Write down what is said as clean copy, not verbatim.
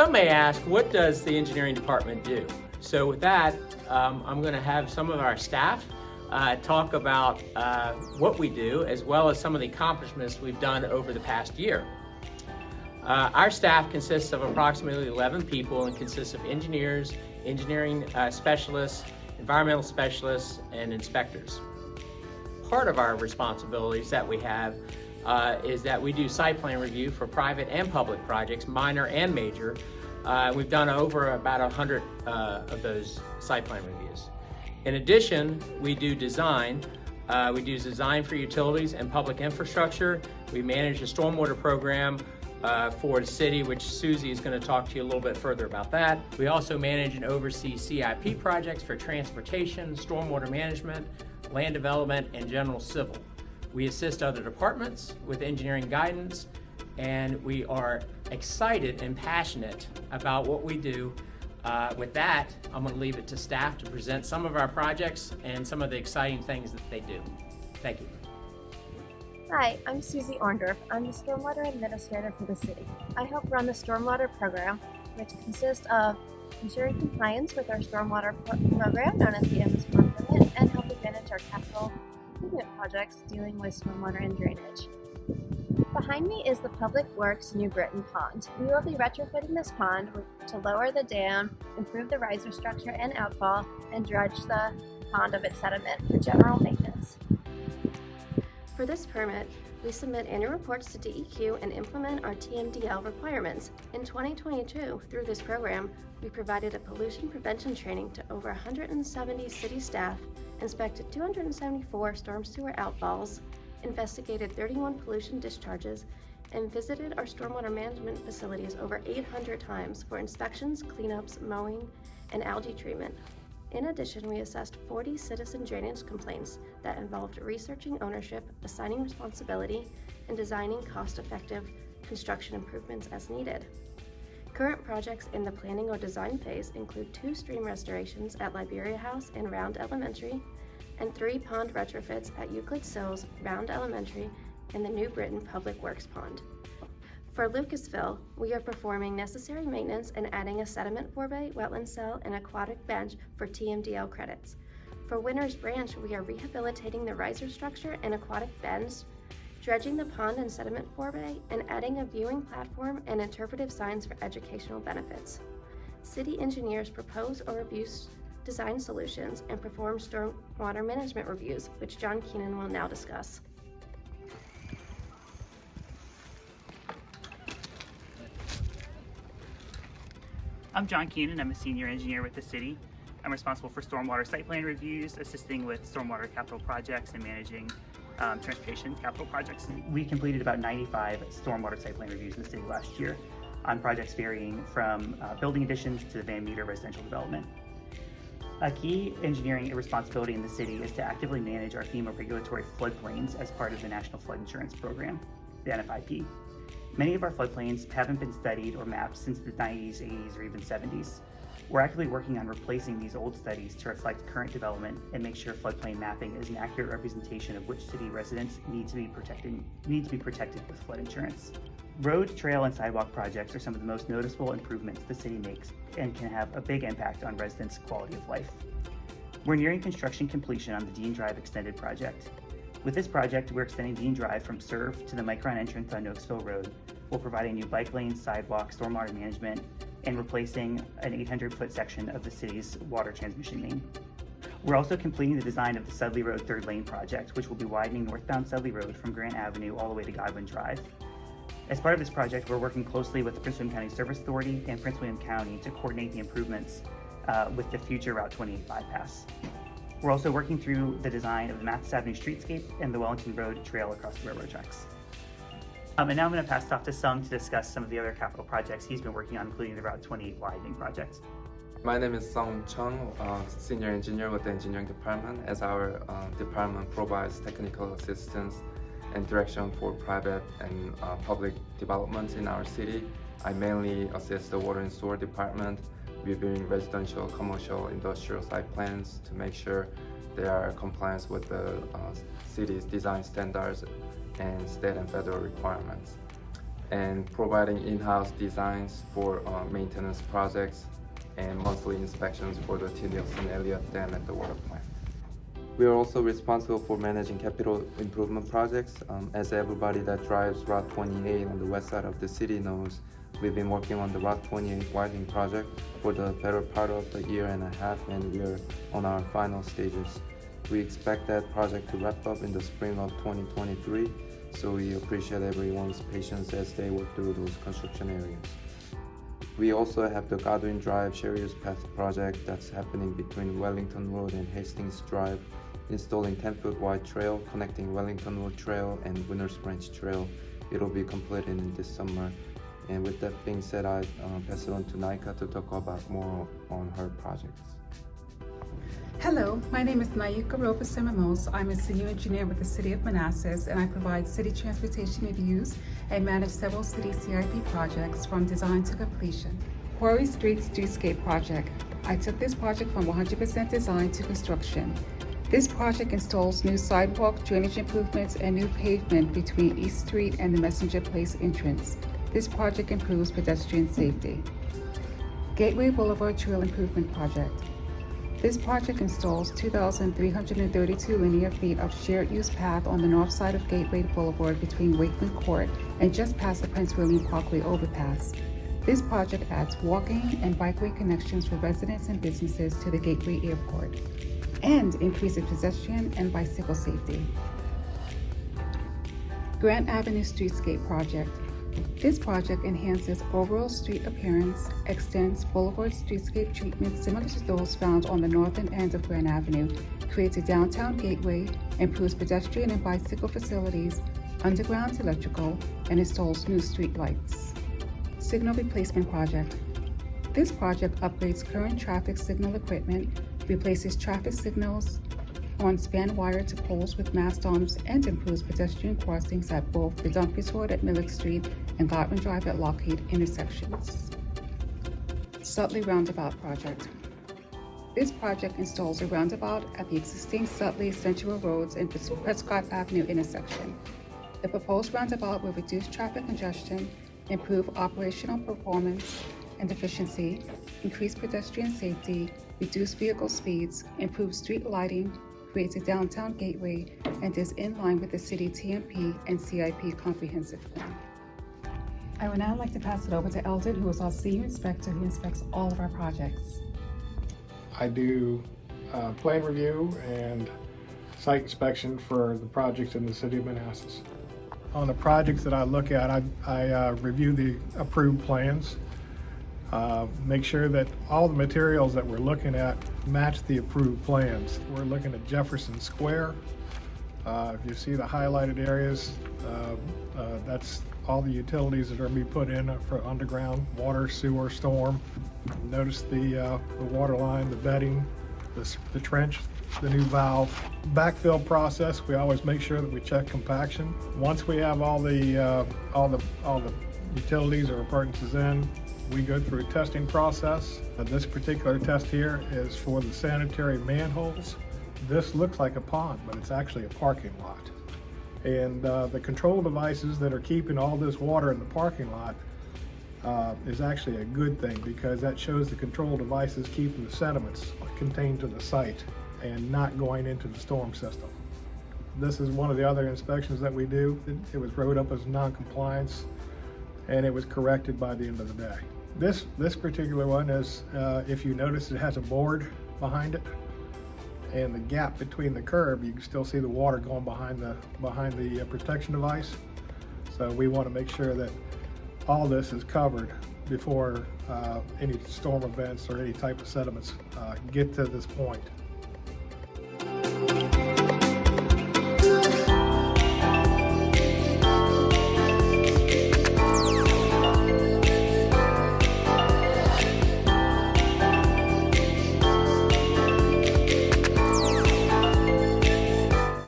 Some may ask, what does the engineering department do? So with that, I'm going to have some of our staff talk about what we do, as well as some of the accomplishments we've done over the past year. Our staff consists of approximately 11 people and consists of engineers, engineering specialists, environmental specialists, and inspectors. Part of our responsibilities that we have is that we do site plan review for private and public projects, minor and major. We've done over about 100 of those site plan reviews. In addition, we do design. We do design for utilities and public infrastructure. We manage the stormwater program for the city, which Susie is going to talk to you a little bit further about that. We also manage and oversee CIP projects for transportation, stormwater management, land development, and general civil. We assist other departments with engineering guidance, and we are excited and passionate about what we do. With that, I'm going to leave it to staff to present some of our projects and some of the exciting things that they do. Thank you. Hi, I'm Susie Orndorff. I'm the Stormwater Administrator for the city. I help run the Stormwater Program, which consists of ensuring compliance with our Stormwater Program, known as the MS4 permit, and helping manage our capital improvement projects dealing with stormwater and drainage. Behind me is the Public Works New Britain Pond. We will be retrofitting this pond to lower the dam, improve the riser structure and outfall, and dredge the pond of its sediment for general maintenance. For this permit, we submit annual reports to DEQ and implement our TMDL requirements. In 2022, through this program, we provided a pollution prevention training to over 170 city staff, inspected 274 storm sewer outfalls, investigated 31 pollution discharges, and visited our stormwater management facilities over 800 times for inspections, cleanups, mowing, and algae treatment. In addition, we assessed 40 citizen drainage complaints that involved researching ownership, assigning responsibility, and designing cost-effective construction improvements as needed. Current projects in the planning or design phase include 2 stream restorations at Liberia House and Round Elementary, and 3 pond retrofits at Euclid Sills, Round Elementary, and the New Britain Public Works Pond. For Lucasville, we are performing necessary maintenance and adding a sediment forebay, wetland cell, and aquatic bench for TMDL credits. For Winters Branch, we are rehabilitating the riser structure and aquatic bends, dredging the pond and sediment forebay, and adding a viewing platform and interpretive signs for educational benefits. City engineers propose or review design solutions and perform stormwater management reviews, which John Keenan will now discuss. I'm John Keenan. I'm a senior engineer with the city. I'm responsible for stormwater site plan reviews, assisting with stormwater capital projects, and managing transportation capital projects. We completed about 95 stormwater site plan reviews in the city last year on projects varying from building additions to the Van Meter residential development. A key engineering responsibility in the city is to actively manage our FEMA regulatory floodplains as part of the National Flood Insurance Program, the NFIP. Many of our floodplains haven't been studied or mapped since the 90s, 80s, or even 70s. We're actively working on replacing these old studies to reflect current development and make sure floodplain mapping is an accurate representation of which city residents need to be protected with flood insurance. Road, trail, and sidewalk projects are some of the most noticeable improvements the city makes and can have a big impact on residents' quality of life. We're nearing construction completion on the Dean Drive Extended project. With this project, we're extending Dean Drive from Serve to the Micron entrance on Noakesville Road, while providing new bike lanes, sidewalks, stormwater management, and replacing an 800-foot section of the city's water transmission main. We're also completing the design of the Sudley Road 3rd Lane project, which will be widening northbound Sudley Road from Grant Avenue all the way to Godwin Drive. As part of this project, we're working closely with the Prince William County Service Authority and Prince William County to coordinate the improvements with the future Route 28 bypass. We're also working through the design of the Manassas Avenue streetscape and the Wellington Rd trail across the railroad tracks. And now I'm going to pass it off to Sung to discuss some of the other capital projects he's been working on, including the Route 28 widening project. My name is Sung Chung, senior engineer with the engineering department, as our department provides technical assistance and direction for private and public developments in our city. I mainly assist the water and sewer department, reviewing residential, commercial, industrial site plans to make sure they are in compliance with the city's design standards and state and federal requirements. and providing in-house designs for maintenance projects and monthly inspections for the T. Nielsen Elliott Dam at the water plant. We are also responsible for managing capital improvement projects. As everybody that drives Route 28 on the west side of the city knows, we've been working on the Route 28 widening project for the better part of a year and a half, and we are on our final stages. We expect that project to wrap up in the spring of 2023, so we appreciate everyone's patience as they work through those construction areas. We also have the Godwin Drive Share Use Path project that's happening between Wellington Rd and Hastings Drive, installing 10-foot wide trail connecting Wellington Rd Trail and Winners Branch Trail. It'll be completed in this summer. And with that being said, I pass it on to Naika to talk about more on her projects. Hello, my name is Naika Ropa-Simamos. I'm a senior engineer with the City of Manassas, and I provide city transportation reviews and manage several city CIP projects from design to completion. Quarry Street Streetscape Project. I took this project from 100% design to construction. This project installs new sidewalk, drainage improvements, and new pavement between East Street and the Messenger Place entrance. This project improves pedestrian safety. Gateway Boulevard Trail Improvement Project. This project installs 2,332 linear feet of shared use path on the north side of Gateway Boulevard between Wakeman Court and just past the Prince William Parkway overpass. This project adds walking and bikeway connections for residents and businesses to the Gateway Airport and increases pedestrian and bicycle safety. Grant Avenue Streetscape Project. This project enhances overall street appearance, extends boulevard streetscape treatments similar to those found on the northern end of Grant Avenue, creates a downtown gateway, improves pedestrian and bicycle facilities, underground electrical, and installs new street lights. Signal Replacement Project. This project upgrades current traffic signal equipment, replaces traffic signals on span wire to poles with mast arms, and improves pedestrian crossings at both the Dumfries Road at Millick Street and Godwin Drive at Lockheed intersections. Sudley Roundabout Project. This project installs a roundabout at the existing Sudley Central Roads and Prescott Avenue intersection. The proposed roundabout will reduce traffic congestion, improve operational performance and efficiency, increase pedestrian safety, reduce vehicle speeds, improve street lighting, creates a downtown gateway, and is in line with the city TMP and CIP comprehensive plan. I would now like to pass it over to Eldon, who is our senior inspector who inspects all of our projects. I do plan review and site inspection for the projects in the city of Manassas. On the projects that I look at, I review the approved plans, make sure that all the materials that we're looking at match the approved plans. We're looking at Jefferson Square. If you see the highlighted areas, that's all the utilities that are going to be put in for underground water, sewer, storm. Notice the water line, the bedding, the trench, the new valve. Backfill process, we always make sure that we check compaction. Once we have all the utilities or appurtenances in, we go through a testing process. This particular test here is for the sanitary manholes. This looks like a pond, but it's actually a parking lot. And the control devices that are keeping all this water in the parking lot is actually a good thing, because that shows the control devices keeping the sediments contained to the site and not going into the storm system. This is one of the other inspections that we do. It was wrote up as non-compliance, and it was corrected by the end of the day. This particular one is, if you notice, it has a board behind it, and the gap between the curb, you can still see the water going behind the protection device. So we want to make sure that all this is covered before any storm events or any type of sediments get to this point.